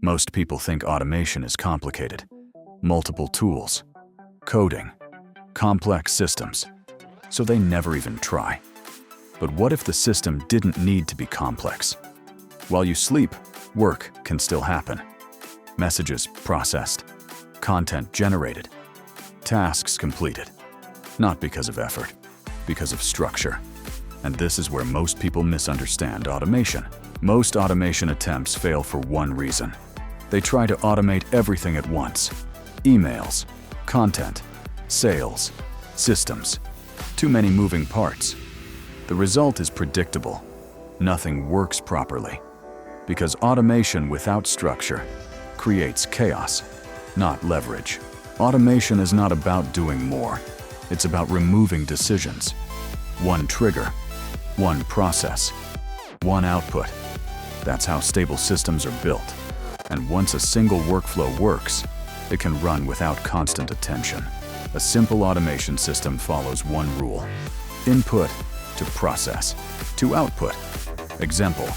Most people think automation is complicated. Multiple tools, coding, complex systems, so they never even try. But what if the system didn't need to be complex? While you sleep, work can still happen. Messages processed, content generated, tasks completed. Not because of effort, because of structure. And this is where most people misunderstand automation. Most automation attempts fail for one reason. They try to automate everything at once. Emails, content, sales, systems. Too many moving parts. The result is predictable. Nothing works properly. Because automation without structure creates chaos, not leverage. Automation is not about doing more. It's about removing decisions. One trigger, one process, one output. That's how stable systems are built. And once a single workflow works, it can run without constant attention. A simple automation system follows one rule: input to process to output. Example: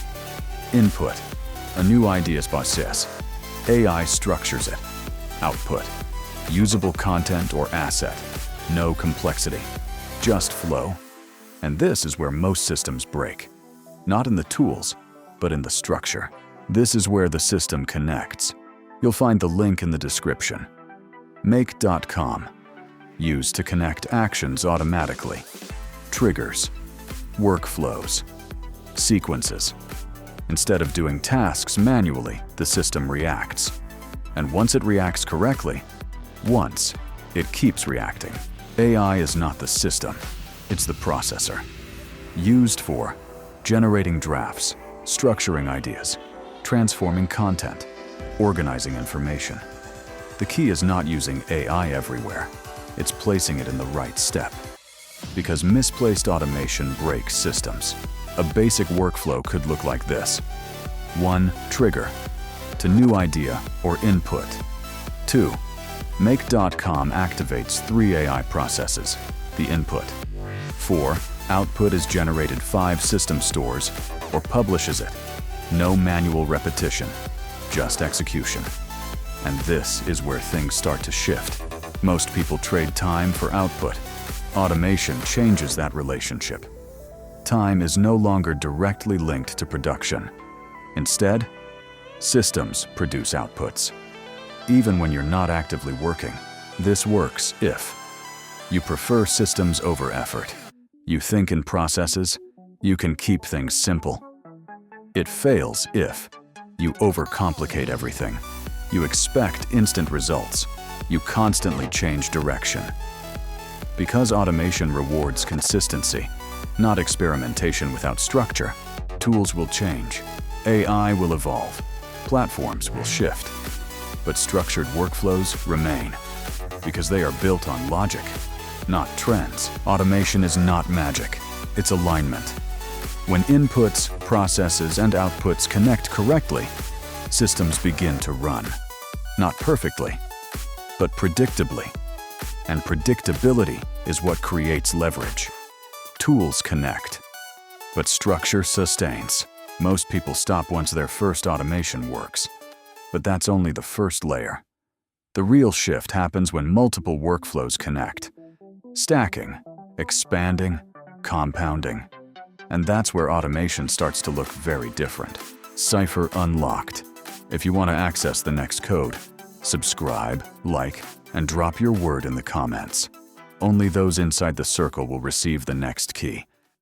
input, a new idea process. AI structures it. Output, usable content or asset. No complexity, just flow. And this is where most systems break. Not in the tools, but in the structure. This is where the system connects. You'll find the link in the description. Make.com. Used to connect actions automatically. Triggers, workflows, sequences. Instead of doing tasks manually, the system reacts. And once it reacts correctly, it keeps reacting. AI is not the system, it's the processor. Used for generating drafts, structuring ideas, transforming content, organizing information. The key is not using AI everywhere. It's placing it in the right step. Because misplaced automation breaks systems. A basic workflow could look like this. 1. Trigger, to new idea or input. 2. Make.com activates 3 AI processes, the input. 4. Output is generated 5 system stores or publishes it. No manual repetition, just execution. And this is where things start to shift. Most people trade time for output. Automation changes that relationship. Time is no longer directly linked to production. Instead, systems produce outputs. Even when you're not actively working, this works if you prefer systems over effort. You think in processes, you can keep things simple. It fails if you overcomplicate everything. You expect instant results. You constantly change direction. Because automation rewards consistency, not experimentation without structure, tools will change. AI will evolve. Platforms will shift. But structured workflows remain. Because they are built on logic, not trends. Automation is not magic. It's alignment. When inputs, processes, and outputs connect correctly, systems begin to run. Not perfectly, but predictably. And predictability is what creates leverage. Tools connect, but structure sustains. Most people stop once their first automation works, but that's only the first layer. The real shift happens when multiple workflows connect. Stacking, expanding, compounding. And that's where automation starts to look very different. Cipher unlocked. If you want to access the next code, subscribe, like, and drop your word in the comments. Only those inside the circle will receive the next key.